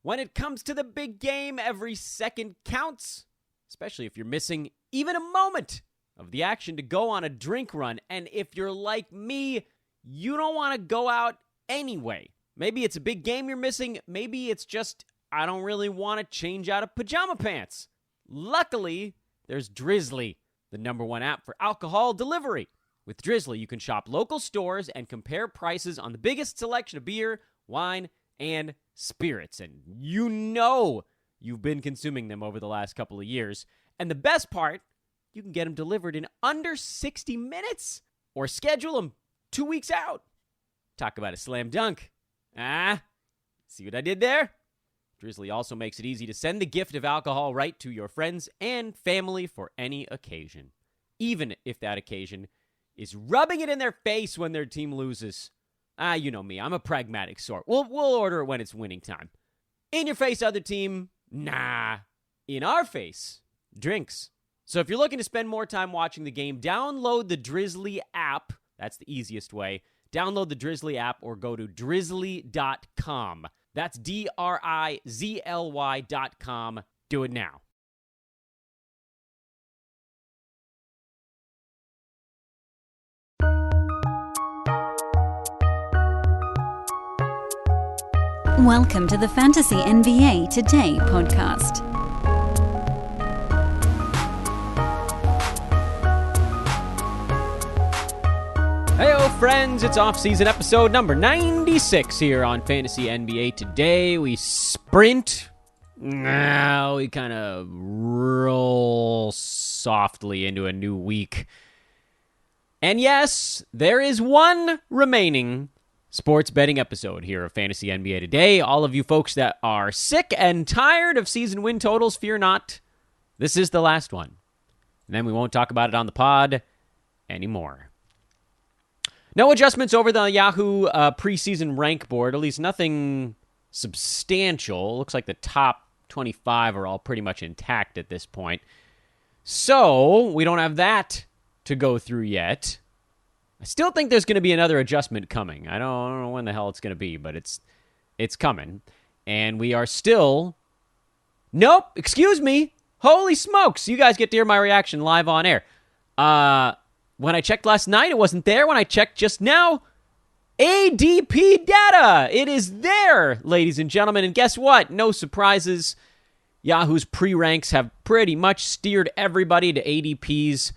When it comes to the big game, every second counts, especially if you're missing even a moment of the action to go on a drink run. And if you're like me, you don't want to go out anyway. Maybe it's a big game you're missing. Maybe it's just, I don't really want to change out of pajama pants. Luckily, there's Drizzly, the #1 app for alcohol delivery. With Drizzly, you can shop local stores and compare prices on the biggest selection of beer, wine, and spirits. And you know you've been consuming them over the last couple of years. And the best part, you can get them delivered in under 60 minutes or schedule them 2 weeks out. Talk about a slam dunk. See what I did there? Drizzly also makes it easy to send the gift of alcohol right to your friends and family for any occasion, even if that occasion is rubbing it in their face when their team loses. You know me, I'm a pragmatic sort. We'll order it when it's winning time. In your face, other team, nah. In our face, drinks. So if you're looking to spend more time watching the game, download the Drizzly app. That's the easiest way. Download the Drizzly app or go to drizzly.com. That's DRIZLY.com. Do it now. Welcome to the Fantasy NBA Today podcast. Heyo, friends, it's off-season episode number 96 here on Fantasy NBA Today. We sprint. Now we kind of roll softly into a new week. And yes, there is one remaining sports betting episode here of Fantasy NBA Today. All of you folks that are sick and tired of season win totals, fear not. This is the last one. And then we won't talk about it on the pod anymore. No adjustments over the Yahoo preseason rank board, at least nothing substantial. Looks like the top 25 are all pretty much intact at this point. So we don't have that to go through yet. I still think there's going to be another adjustment coming. I don't know when the hell it's going to be, but it's coming. And we are still... Nope, excuse me. Holy smokes. You guys get to hear my reaction live on air. When I checked last night, it wasn't there. When I checked just now, ADP data. It is there, ladies and gentlemen. And guess what? No surprises. Yahoo's pre-ranks have pretty much steered everybody to ADPs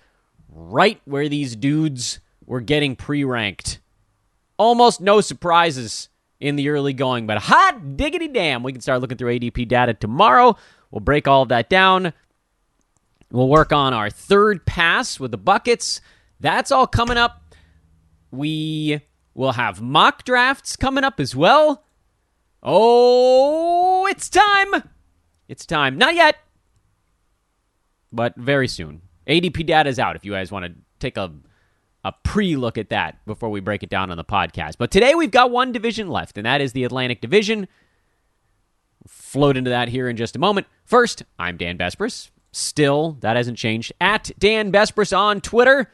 right where these dudes were getting pre-ranked. Almost no surprises in the early going, but hot diggity damn, we can start looking through ADP data tomorrow. We'll break all of that down. We'll work on our third pass with the buckets. That's all coming up. We will have mock drafts coming up as well. Oh, it's time. It's time. Not yet, but very soon. ADP data is out if you guys want to take a pre-look at that before we break it down on the podcast. But today we've got one division left, and that is the Atlantic Division. We'll float into that here in just a moment. First, I'm Dan Besbris. Still, that hasn't changed. At Dan Besbris on Twitter.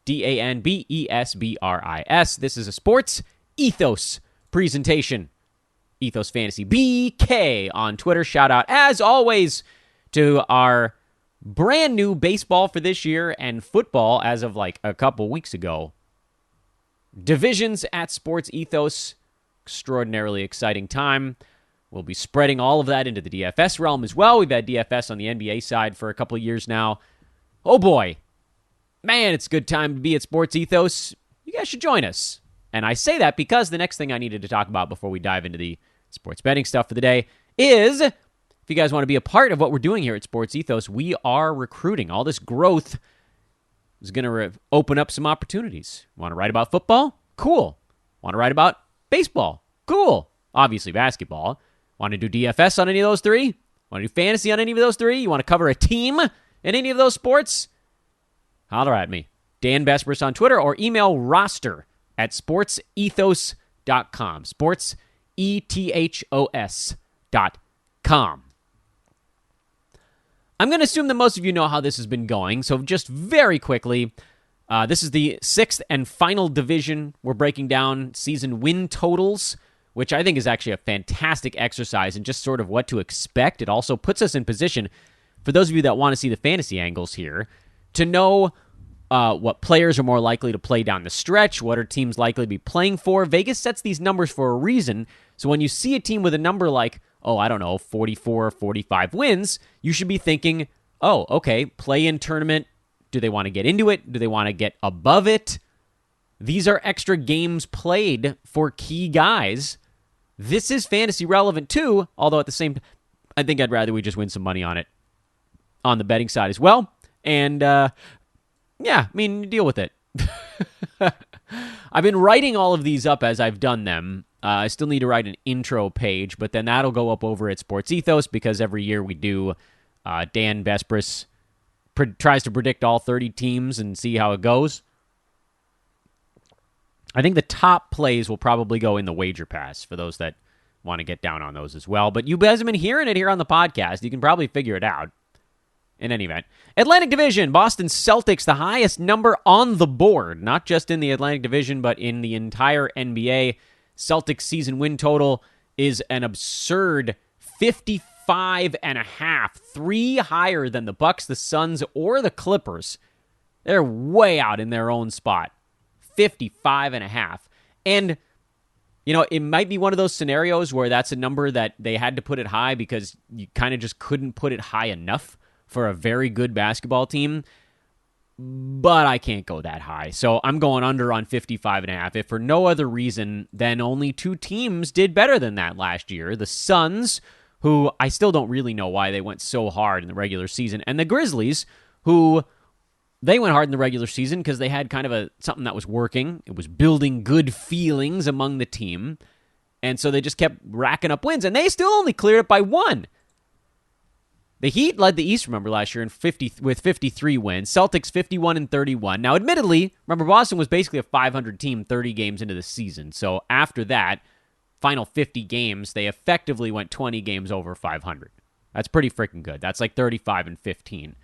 DANBESBRIS. This is a Sports Ethos presentation. Ethos Fantasy BK on Twitter. Shout out, as always, to our brand new baseball for this year and football as of like a couple weeks ago. Divisions at Sports Ethos. Extraordinarily exciting time. We'll be spreading all of that into the DFS realm as well. We've had DFS on the NBA side for a couple of years now. Oh boy. Man, it's a good time to be at Sports Ethos. You guys should join us. And I say that because the next thing I needed to talk about before we dive into the sports betting stuff for the day is, if you guys want to be a part of what we're doing here at Sports Ethos, we are recruiting. All this growth is going to open up some opportunities. Want to write about football? Cool. Want to write about baseball? Cool. Obviously basketball. Want to do DFS on any of those three? Want to do fantasy on any of those three? You want to cover a team in any of those sports? Holler at me. Dan Besbris on Twitter, or email roster@sportsethos.com. sportsethos.com. I'm going to assume that most of you know how this has been going, so just very quickly, this is the sixth and final division. We're breaking down season win totals. which I think is actually a fantastic exercise in just sort of what to expect. It also puts us in position, for those of you that want to see the fantasy angles here, to know what players are more likely to play down the stretch, what are teams likely to be playing for. Vegas sets these numbers for a reason. So when you see a team with a number like, 44, 45 wins, you should be thinking, okay, play-in tournament. Do they want to get into it? Do they want to get above it? These are extra games played for key guys. This is fantasy relevant too, although at the same time, I think I'd rather we just win some money on it on the betting side as well. And, deal with it. I've been writing all of these up as I've done them. I still need to write an intro page, but then that'll go up over at Sports Ethos because every year we do Dan Vespris tries to predict all 30 teams and see how it goes. I think the top plays will probably go in the wager pass for those that want to get down on those as well. But you guys have been hearing it here on the podcast. You can probably figure it out. In any event, Atlantic Division, Boston Celtics, the highest number on the board, not just in the Atlantic Division, but in the entire NBA. Celtics season win total is an absurd 55.5, 3 higher than the Bucks, the Suns, or the Clippers. They're way out in their own spot. 55.5. And, it might be one of those scenarios where that's a number that they had to put it high because you kind of just couldn't put it high enough for a very good basketball team, but I can't go that high. So I'm going under on 55.5. If for no other reason than only 2 teams did better than that last year. The Suns, who I still don't really know why they went so hard in the regular season, and the Grizzlies, who they went hard in the regular season because they had kind of something that was working. It was building good feelings among the team, and so they just kept racking up wins, and they still only cleared it by 1. The Heat led the East, remember, last year with 53 wins. Celtics 51-31. Now, admittedly, remember, Boston was basically a 500 team 30 games into the season. So after that, final 50 games, they effectively went 20 games over 500. That's pretty freaking good. That's like 35-15.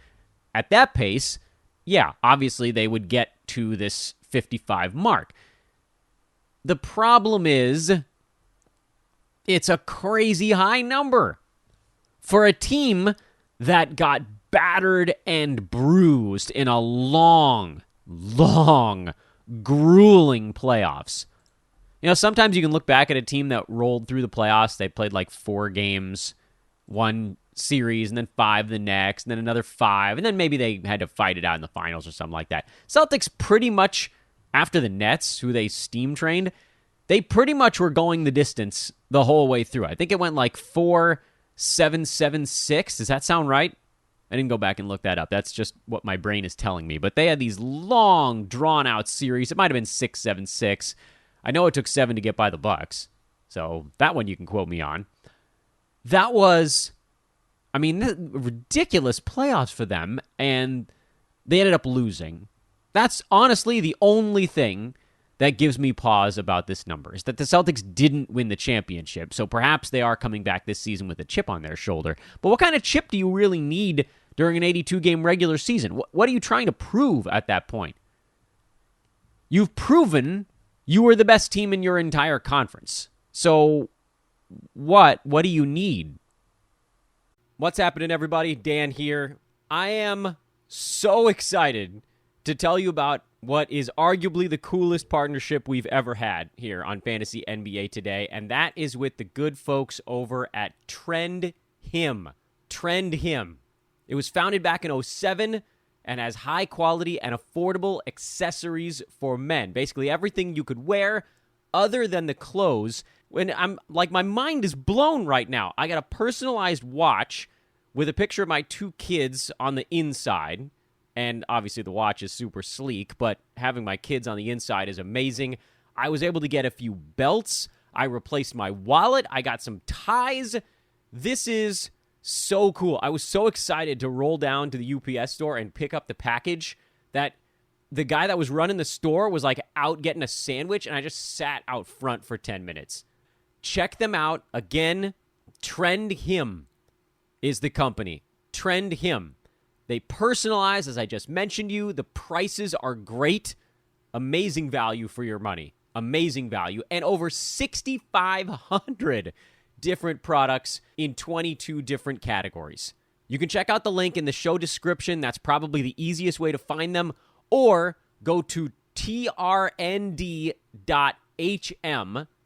At that pace, yeah, obviously they would get to this 55 mark. The problem is, it's a crazy high number for a team that got battered and bruised in a long, grueling playoffs. Sometimes you can look back at a team that rolled through the playoffs. They played like 4 games, one series, and then 5 the next, and then another 5, and then maybe they had to fight it out in the finals or something like that. Celtics pretty much, after the Nets, who they steam trained, they pretty much were going the distance the whole way through. I think it went like 4-7-7-6. Does that sound right? I didn't go back and look that up. That's just what my brain is telling me. But they had these long, drawn-out series. It might have been 6-7-6. I know it took 7 to get by the Bucks. So that one you can quote me on. That was, ridiculous playoffs for them. And they ended up losing. That's honestly the only thing that gives me pause about this number, is that the Celtics didn't win the championship, so perhaps they are coming back this season with a chip on their shoulder. But what kind of chip do you really need during an 82-game regular season? What are you trying to prove at that point? You've proven you were the best team in your entire conference. So what do you need? What's happening, everybody? Dan here. I am so excited to tell you about what is arguably the coolest partnership we've ever had here on Fantasy NBA Today, and that is with the good folks over at Trend Him. Trend Him. It was founded back in 2007 and has high quality and affordable accessories for men. Basically everything you could wear other than the clothes. When I'm like, my mind is blown right now. I got a personalized watch with a picture of my 2 kids on the inside. And obviously the watch is super sleek, but having my kids on the inside is amazing. I was able to get a few belts. I replaced my wallet. I got some ties. This is so cool. I was so excited to roll down to the UPS store and pick up the package that the guy that was running the store was like out getting a sandwich, and I just sat out front for 10 minutes. Check them out. Again, Trend Him is the company. Trend Him. They personalize, as I just mentioned you. The prices are great. Amazing value for your money. amazing value, and over 6,500 different products in 22 different categories. You can check out the link in the show description. That's probably the easiest way to find them. Or go to trnd.hm,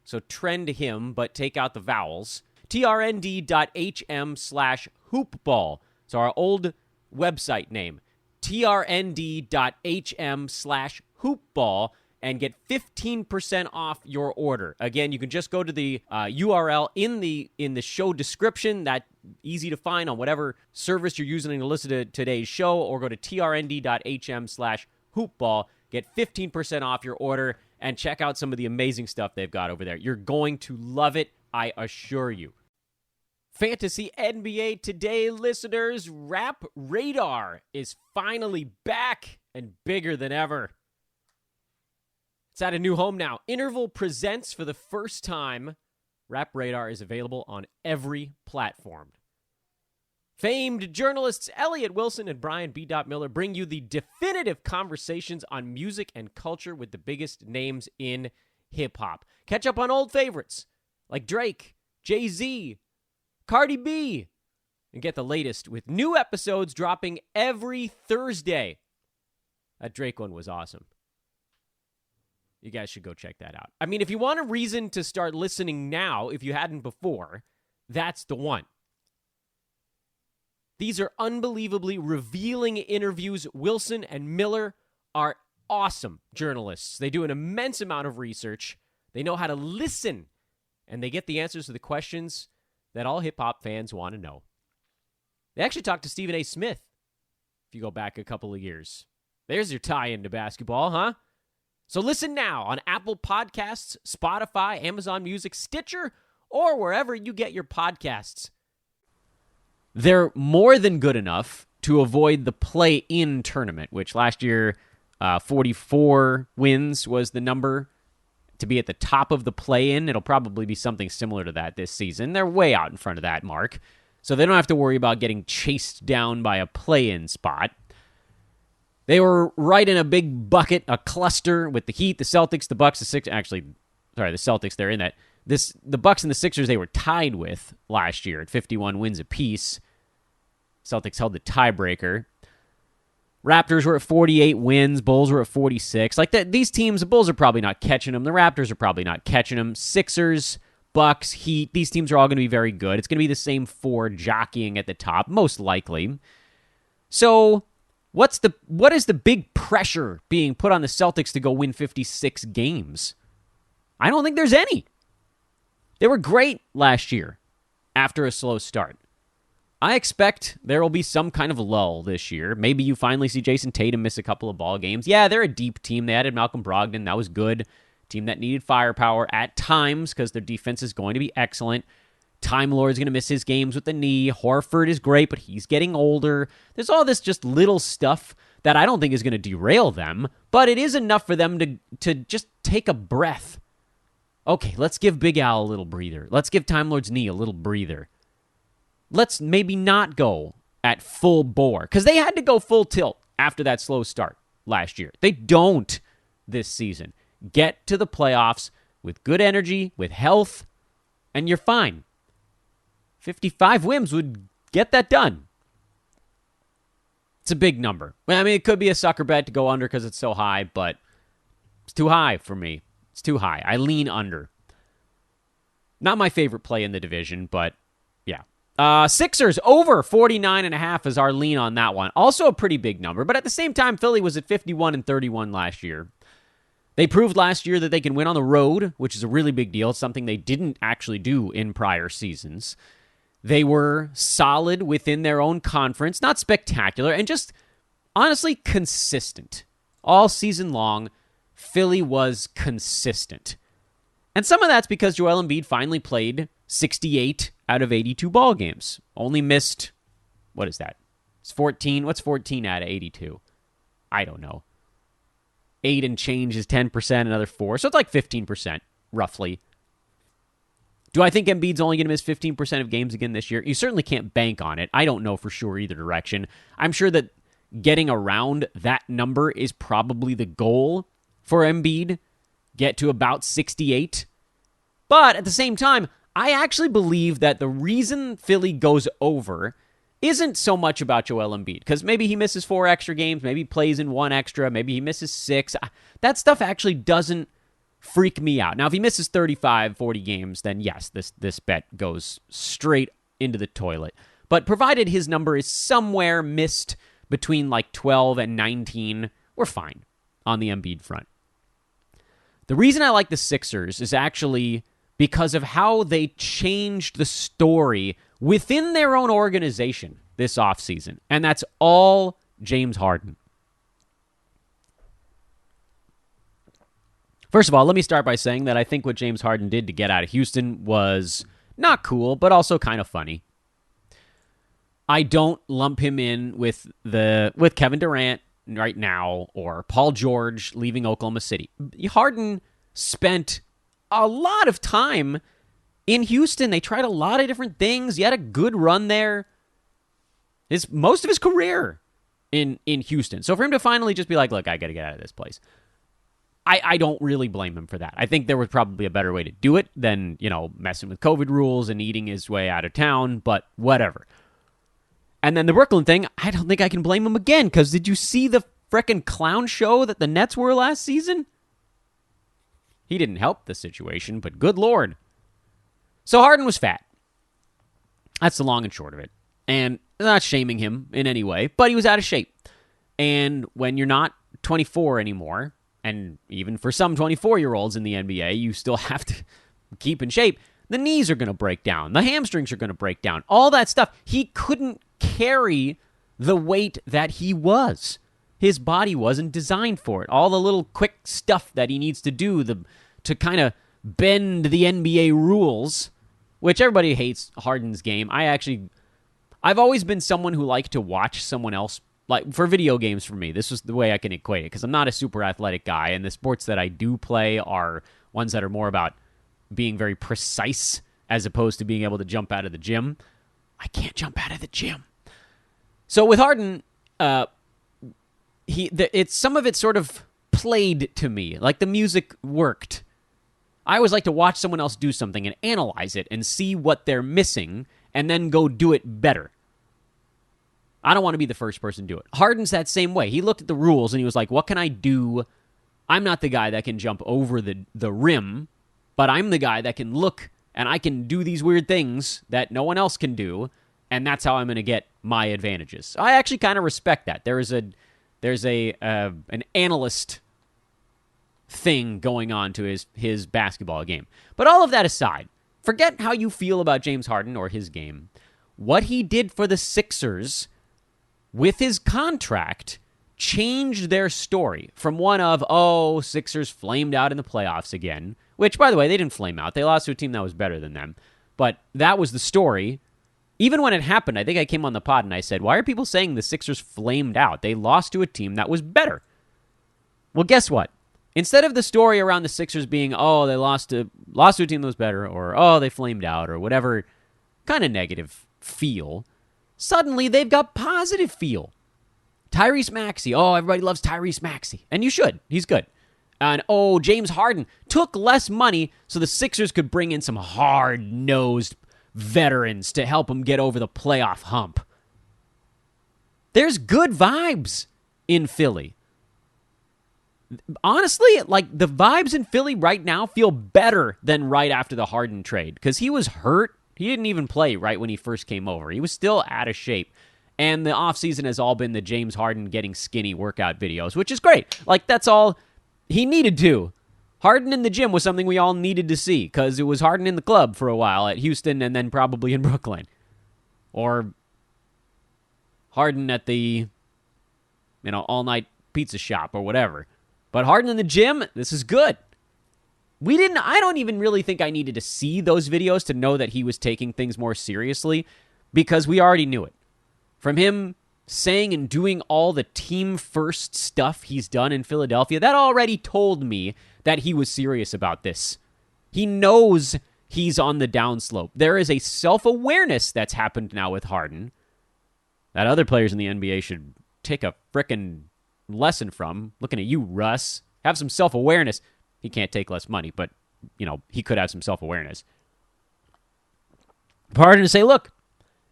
so trend him, but take out the vowels, trnd.hm/hoopball. So our old website name, trnd.hm/hoopball, and get 15% off your order. Again, you can just go to the URL in the show description. That's easy to find on whatever service you're using to listen to today's show, or go to trnd.hm/hoopball. Get 15% off your order and check out some of the amazing stuff they've got over there. You're going to love it, I assure you. Fantasy NBA Today listeners, Rap Radar is finally back and bigger than ever. It's at a new home now. Interval presents for the first time. Rap Radar is available on every platform. Famed journalists Elliot Wilson and Brian B. Miller bring you the definitive conversations on music and culture with the biggest names in hip-hop. Catch up on old favorites like Drake, Jay-Z, Cardi B, and get the latest with new episodes dropping every Thursday. That Drake one was awesome. You guys should go check that out. I mean, if you want a reason to start listening now, if you hadn't before, that's the one. These are unbelievably revealing interviews. Wilson and Miller are awesome journalists. They do an immense amount of research. They know how to listen, and they get the answers to the questions that all hip-hop fans want to know. They actually talked to Stephen A. Smith, if you go back a couple of years. There's your tie-in to basketball, huh? So listen now on Apple Podcasts, Spotify, Amazon Music, Stitcher, or wherever you get your podcasts. They're more than good enough to avoid the play-in tournament, which last year 44 wins was the number to be at the top of the play-in. It'll probably be something similar to that this season. They're way out in front of that mark, so they don't have to worry about getting chased down by a play-in spot. They were right in a big bucket, a cluster with the Heat, the Celtics, the Bucks, the Sixers. Actually, sorry, the Celtics, they're in that. The Bucks and the Sixers they were tied with last year at 51 wins apiece. Celtics held the tiebreaker. Raptors were at 48 wins. Bulls were at 46. Like these teams, the Bulls are probably not catching them. The Raptors are probably not catching them. Sixers, Bucks, Heat, these teams are all going to be very good. It's going to be the same four jockeying at the top, most likely. So what is the big pressure being put on the Celtics to go win 56 games? I don't think there's any. They were great last year after a slow start. I expect there will be some kind of lull this year. Maybe you finally see Jason Tatum miss a couple of ball games. Yeah, they're a deep team. They added Malcolm Brogdon. That was good. Team that needed firepower at times because their defense is going to be excellent. Time Lord's going to miss his games with the knee. Horford is great, but he's getting older. There's all this just little stuff that I don't think is going to derail them, but it is enough for them to just take a breath. Okay, let's give Big Al a little breather. Let's give Time Lord's knee a little breather. Let's maybe not go at full bore, because they had to go full tilt after that slow start last year. They don't this season. Get to the playoffs with good energy, with health, and you're fine. 55 wins would get that done. It's a big number. I mean, it could be a sucker bet to go under because it's so high, but it's too high for me. It's too high. I lean under. Not my favorite play in the division, but yeah. Sixers over 49.5 is our lean on that one. Also a pretty big number, but at the same time, Philly was at 51-31 last year. They proved last year that they can win on the road, which is a really big deal. It's something they didn't actually do in prior seasons. They were solid within their own conference, not spectacular, and just honestly consistent. All season long, Philly was consistent. And some of that's because Joel Embiid finally played 68 out of 82 ball games. Only missed, what is that? It's 14. What's 14 out of 82? I don't know. 8 and change is 10%, another 4. So it's like 15%, roughly. Do I think Embiid's only going to miss 15% of games again this year? You certainly can't bank on it. I don't know for sure either direction. I'm sure that getting around that number is probably the goal for Embiid. get to about 68. But at the same time, I actually believe that the reason Philly goes over isn't so much about Joel Embiid, because maybe he misses 4 extra games, maybe he plays in 1 extra, maybe he misses 6. That stuff actually doesn't freak me out. Now, if he misses 35, 40 games, then yes, this bet goes straight into the toilet. But provided his number is somewhere missed between like 12 and 19, we're fine on the Embiid front. The reason I like the Sixers is actually because of how they changed the story within their own organization this offseason. And that's all James Harden. First of all, let me start by saying that I think what James Harden did to get out of Houston was not cool, but also kind of funny. I don't lump him in with Kevin Durant right now or Paul George leaving Oklahoma City. Harden spent a lot of time in Houston. They tried a lot of different things. He had a good run there. Most of his career in Houston. So for him to finally just be like, look, I got to get out of this place. I don't really blame him for that. I think there was probably a better way to do it than, messing with COVID rules and eating his way out of town, but whatever. And then the Brooklyn thing, I don't think I can blame him again, because did you see the frickin' clown show that the Nets were last season? He didn't help the situation, but good Lord. So Harden was fat. That's the long and short of it. And I'm not shaming him in any way, but he was out of shape. And when you're not 24 anymore, and even for some 24-year-olds in the NBA, you still have to keep in shape, the knees are going to break down. The hamstrings are going to break down. All that stuff. He couldn't carry the weight that he was. His body wasn't designed for it. All the little quick stuff that he needs to do to kind of bend the NBA rules, which everybody hates Harden's game. I've always been someone who liked to watch someone else, like for video games for me. This was the way I can equate it, because I'm not a super athletic guy, and the sports that I do play are ones that are more about being very precise as opposed to being able to jump out of the gym. I can't jump out of the gym. So with Harden, some of it sort of played to me, like the music worked. I always like to watch someone else do something and analyze it and see what they're missing and then go do it better. I don't want to be the first person to do it. Harden's that same way. He looked at the rules and he was like, what can I do? I'm not the guy that can jump over the rim, but I'm the guy that can look and I can do these weird things that no one else can do, and that's how I'm going to get my advantages. So I actually kind of respect that. There's an analyst thing going on to his basketball game. But all of that aside, forget how you feel about James Harden or his game. What he did for the Sixers with his contract changed their story from one of, Sixers flamed out in the playoffs again, which, by the way, they didn't flame out. They lost to a team that was better than them. But that was the story. Even when it happened, I think I came on the pod and I said, why are people saying the Sixers flamed out? They lost to a team that was better. Well, guess what? Instead of the story around the Sixers being, they lost to a team that was better, or, they flamed out, or whatever kind of negative feel, suddenly they've got positive feel. Tyrese Maxey. Everybody loves Tyrese Maxey. And you should. He's good. And, James Harden took less money so the Sixers could bring in some hard-nosed veterans to help them get over the playoff hump. There's good vibes in Philly. Honestly, like, the vibes in Philly right now feel better than right after the Harden trade, because he was hurt. He didn't even play right when he first came over. He was still out of shape. And the offseason has all been the James Harden getting skinny workout videos, which is great. Like, that's all he needed to. Harden in the gym was something we all needed to see, because it was Harden in the club for a while at Houston and then probably in Brooklyn. Or Harden at the, all-night pizza shop or whatever. But Harden in the gym, this is good. I don't even really think I needed to see those videos to know that he was taking things more seriously, because we already knew it. From him saying and doing all the team-first stuff he's done in Philadelphia, that already told me that he was serious about this. He knows he's on the downslope. There is a self-awareness that's happened now with Harden that other players in the NBA should take a frickin' lesson from. Looking at you, Russ. Have some self-awareness. He can't take less money, but, he could have some self-awareness. Harden to say, look,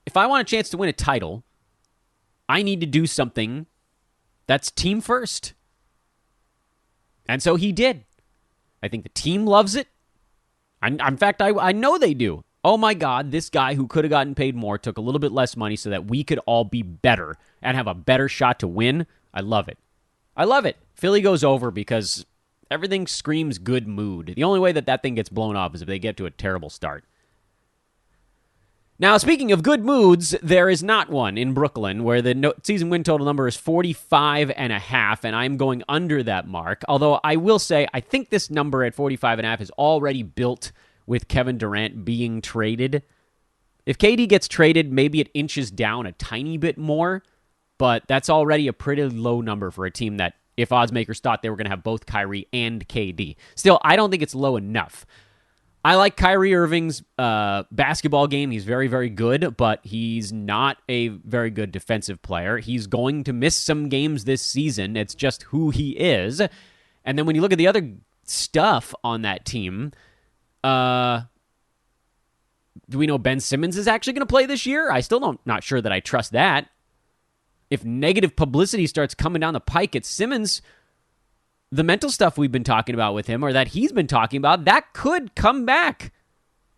if I want a chance to win a title, I need to do something that's team first. And so he did. I think the team loves it. In fact, I know they do. Oh my God, this guy who could have gotten paid more took a little bit less money so that we could all be better and have a better shot to win. I love it. I love it. Philly goes over because everything screams good mood. The only way that thing gets blown up is if they get to a terrible start. Now, speaking of good moods, there is not one in Brooklyn where the season win total number is 45.5, and I'm going under that mark. Although I will say, I think this number at 45.5 is already built with Kevin Durant being traded. If KD gets traded, maybe it inches down a tiny bit more, but that's already a pretty low number for a team that, if oddsmakers thought they were going to have both Kyrie and KD. Still, I don't think it's low enough. I like Kyrie Irving's basketball game. He's very, very good, but he's not a very good defensive player. He's going to miss some games this season. It's just who he is. And then when you look at the other stuff on that team, do we know Ben Simmons is actually going to play this year? I still not sure that I trust that. If negative publicity starts coming down the pike at Simmons, the mental stuff we've been talking about with him, or that he's been talking about, that could come back.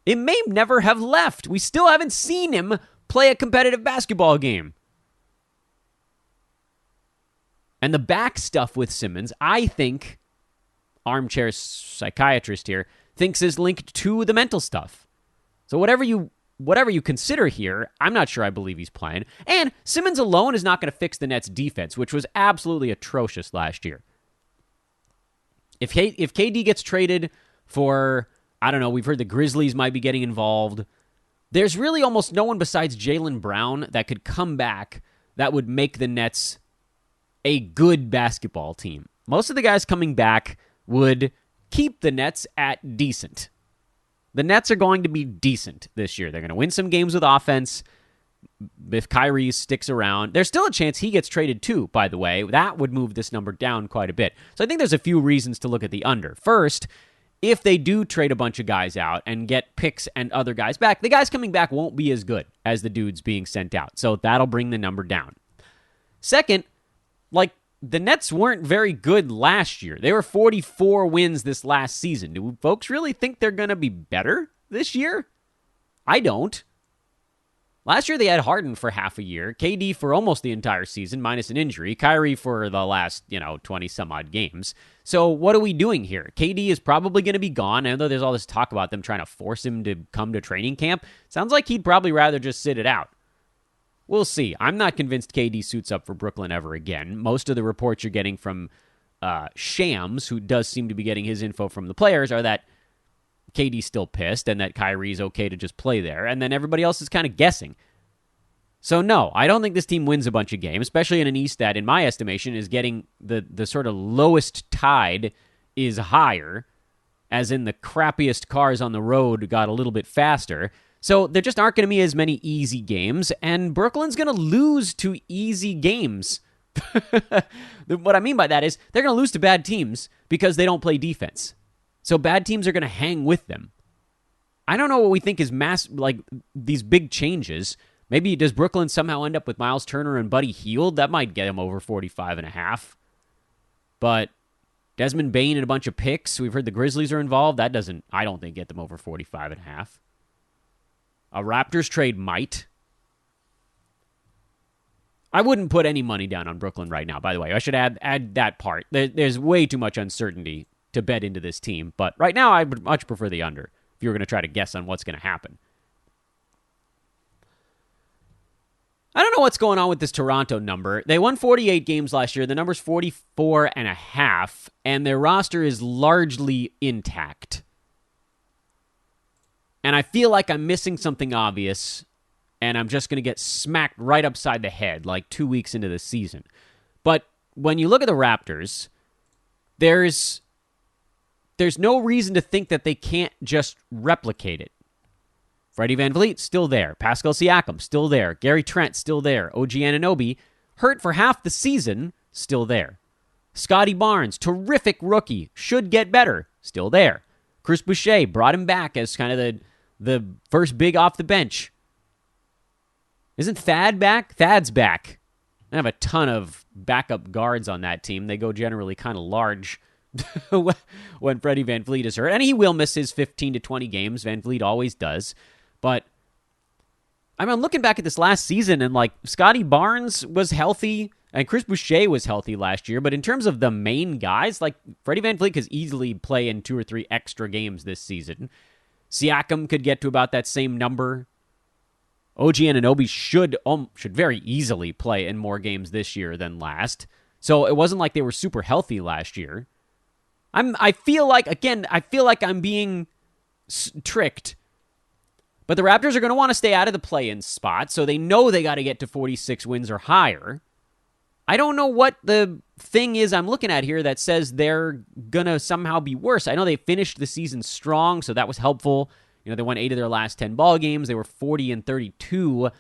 It may never have left. We still haven't seen him play a competitive basketball game. And the back stuff with Simmons, I think, armchair psychiatrist here, thinks is linked to the mental stuff. So whatever you consider here, I'm not sure I believe he's playing. And Simmons alone is not going to fix the Nets' defense, which was absolutely atrocious last year. If KD gets traded for, I don't know, we've heard the Grizzlies might be getting involved. There's really almost no one besides Jaylen Brown that could come back that would make the Nets a good basketball team. Most of the guys coming back would keep the Nets at decent. The Nets are going to be decent this year. They're going to win some games with offense. If Kyrie sticks around, there's still a chance he gets traded too, by the way. That would move this number down quite a bit. So I think there's a few reasons to look at the under. First, if they do trade a bunch of guys out and get picks and other guys back, the guys coming back won't be as good as the dudes being sent out. So that'll bring the number down. Second, the Nets weren't very good last year. They were 44 wins this last season. Do folks really think they're going to be better this year? I don't. Last year, they had Harden for half a year, KD for almost the entire season, minus an injury, Kyrie for the last, 20-some-odd games. So what are we doing here? KD is probably going to be gone. I know there's all this talk about them trying to force him to come to training camp. Sounds like he'd probably rather just sit it out. We'll see. I'm not convinced KD suits up for Brooklyn ever again. Most of the reports you're getting from Shams, who does seem to be getting his info from the players, are that KD's still pissed and that Kyrie's okay to just play there. And then everybody else is kind of guessing. So no, I don't think this team wins a bunch of games, especially in an East that, in my estimation, is getting the sort of lowest tide is higher, as in the crappiest cars on the road got a little bit faster. So there just aren't going to be as many easy games, and Brooklyn's going to lose to easy games. What I mean by that is they're going to lose to bad teams because they don't play defense. So bad teams are going to hang with them. I don't know what we think is these big changes. Maybe does Brooklyn somehow end up with Miles Turner and Buddy Hield? That might get him over 45.5. But Desmond Bane and a bunch of picks. We've heard the Grizzlies are involved. That doesn't, I don't think, get them over 45.5. A Raptors trade might. I wouldn't put any money down on Brooklyn right now, by the way. I should add that part. There's way too much uncertainty to bet into this team. But right now, I would much prefer the under if you were going to try to guess on what's going to happen. I don't know what's going on with this Toronto number. They won 48 games last year. The number's 44.5, and their roster is largely intact. And I feel like I'm missing something obvious, and I'm just going to get smacked right upside the head like 2 weeks into the season. But when you look at the Raptors, there's no reason to think that they can't just replicate it. Freddie VanVleet, still there. Pascal Siakam, still there. Gary Trent, still there. OG Anunoby, hurt for half the season, still there. Scotty Barnes, terrific rookie, should get better, still there. Chris Boucher brought him back as kind of the first big off the bench. Isn't Thad back? Thad's back. I have a ton of backup guards on that team. They go generally kind of large when Freddie VanVleet is hurt. And he will miss his 15 to 20 games. VanVleet always does. But I mean, I'm looking back at this last season, and like Scotty Barnes was healthy and Chris Boucher was healthy last year. But in terms of the main guys, like Freddie VanVleet could easily play in 2 or 3 extra games this season. Siakam could get to about that same number. OG Anunoby should very easily play in more games this year than last. So it wasn't like they were super healthy last year. I feel like I'm being tricked. But the Raptors are going to want to stay out of the play-in spot, so they know they got to get to 46 wins or higher. I don't know what the thing is I'm looking at here that says they're going to somehow be worse. I know they finished the season strong, so that was helpful. You know, they won 8 of their last 10 ball games. They were 40-32.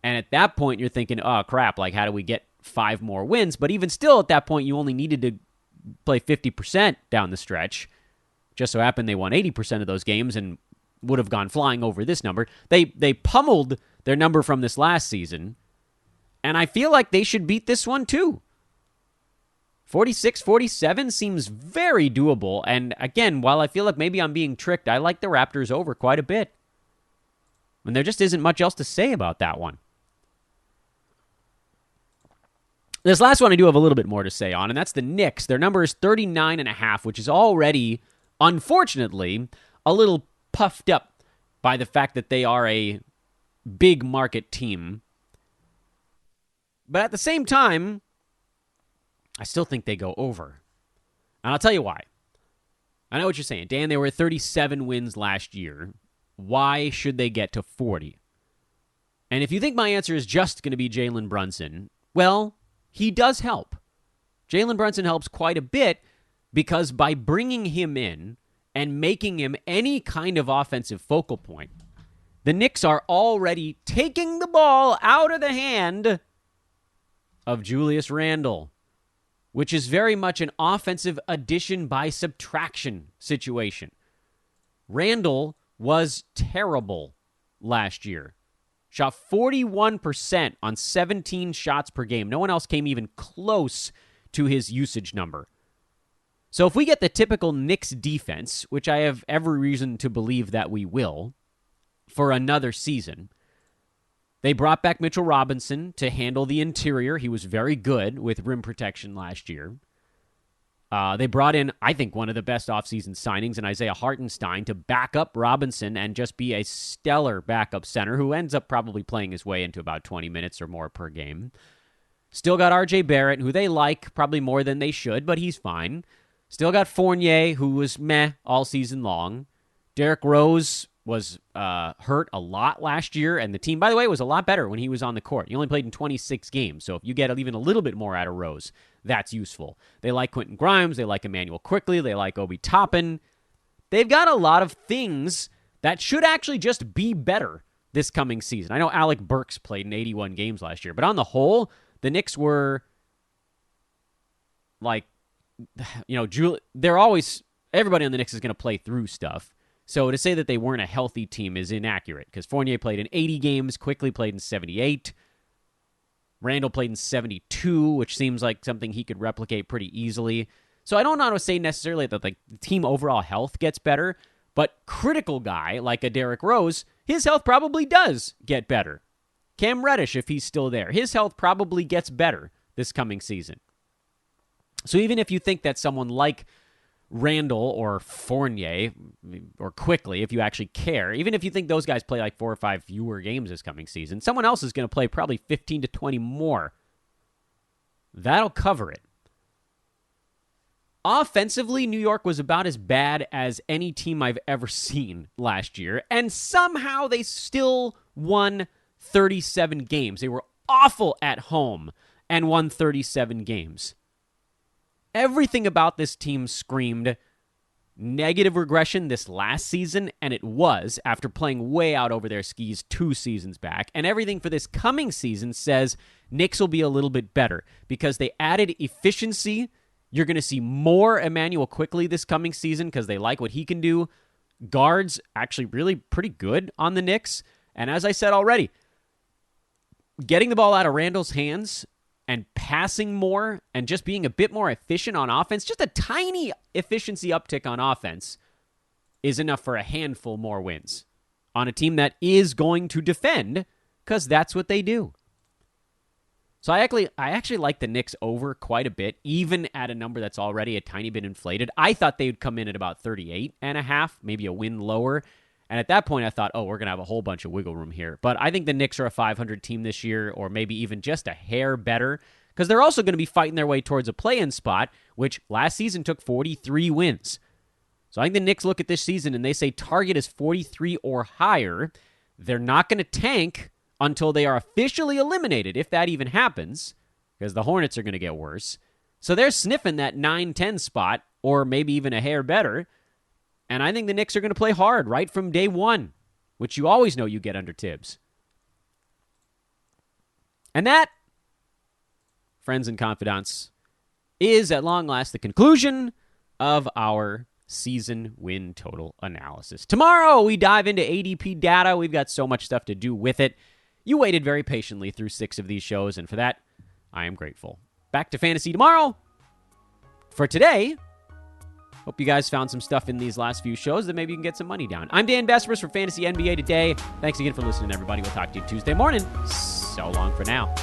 And at that point, you're thinking, oh, crap, like, how do we get 5 more wins? But even still, at that point, you only needed to play 50% down the stretch. Just so happened they won 80% of those games and would have gone flying over this number. They pummeled their number from this last season. And I feel like they should beat this one, too. 46-47 seems very doable. And again, while I feel like maybe I'm being tricked, I like the Raptors over quite a bit. And there just isn't much else to say about that one. This last one I do have a little bit more to say on, and that's the Knicks. Their number is 39.5, which is already, unfortunately, a little puffed up by the fact that they are a big market team. But at the same time, I still think they go over. And I'll tell you why. I know what you're saying. Dan, they were at 37 wins last year. Why should they get to 40? And if you think my answer is just going to be Jalen Brunson, well, he does help. Jalen Brunson helps quite a bit because by bringing him in and making him any kind of offensive focal point, the Knicks are already taking the ball out of the hand of Julius Randle, which is very much an offensive addition by subtraction situation. Randle was terrible last year. Shot 41% on 17 shots per game. No one else came even close to his usage number. So if we get the typical Knicks defense, which I have every reason to believe that we will, for another season, they brought back Mitchell Robinson to handle the interior. He was very good with rim protection last year. They brought in, I think, one of the best offseason signings in Isaiah Hartenstein to back up Robinson and just be a stellar backup center who ends up probably playing his way into about 20 minutes or more per game. Still got RJ Barrett, who they like probably more than they should, but he's fine. Still got Fournier, who was meh all season long. Derrick Rose was hurt a lot last year, and the team, by the way, was a lot better when he was on the court. He only played in 26 games, so if you get even a little bit more out of Rose, that's useful. They like Quentin Grimes, they like Emmanuel Quickley, they like Obi Toppin. They've got a lot of things that should actually just be better this coming season. I know Alec Burks played in 81 games last year, but on the whole, the Knicks were like, you know, they're always, everybody on the Knicks is going to play through stuff. So to say that they weren't a healthy team is inaccurate because Fournier played in 80 games, Quickley played in 78, Randle played in 72, which seems like something he could replicate pretty easily. So I don't want to say necessarily that the team overall health gets better, but critical guy like a Derrick Rose, his health probably does get better. Cam Reddish, if he's still there, his health probably gets better this coming season. So even if you think that someone like Randle or Fournier or Quickley, if you actually care, even if you think those guys play like 4 or 5 fewer games this coming season, someone else is going to play probably 15 to 20 more. That'll cover it. Offensively, New York was about as bad as any team I've ever seen last year, and somehow they still won 37 games. They were awful at home and won 37 games. Everything about this team screamed negative regression this last season, and it was after playing way out over their skis 2 seasons back. And everything for this coming season says Knicks will be a little bit better because they added efficiency You're going to see more Emmanuel Quickley this coming season because they like what he can do. Guards actually really pretty good on the Knicks. And as I said already, getting the ball out of Randall's hands and passing more and just being a bit more efficient on offense, just a tiny efficiency uptick on offense, is enough for a handful more wins on a team that is going to defend because that's what they do. So I actually like the Knicks over quite a bit, even at a number that's already a tiny bit inflated. I thought they would come in at about 38.5, maybe a win lower. And at that point, I thought, we're going to have a whole bunch of wiggle room here. But I think the Knicks are a 500 team this year, or maybe even just a hair better, because they're also going to be fighting their way towards a play-in spot, which last season took 43 wins. So I think the Knicks look at this season and they say target is 43 or higher. They're not going to tank until they are officially eliminated, if that even happens, because the Hornets are going to get worse. So they're sniffing that 9-10 spot, or maybe even a hair better. And I think the Knicks are going to play hard right from day one, which you always know you get under Tibbs. And that, friends and confidants, is at long last the conclusion of our season win total analysis. Tomorrow, we dive into ADP data. We've got so much stuff to do with it. You waited very patiently through 6 of these shows, and for that, I am grateful. Back to fantasy tomorrow. For today, hope you guys found some stuff in these last few shows that maybe you can get some money down. I'm Dan Besbris for Fantasy NBA Today. Thanks again for listening, everybody. We'll talk to you Tuesday morning. So long for now.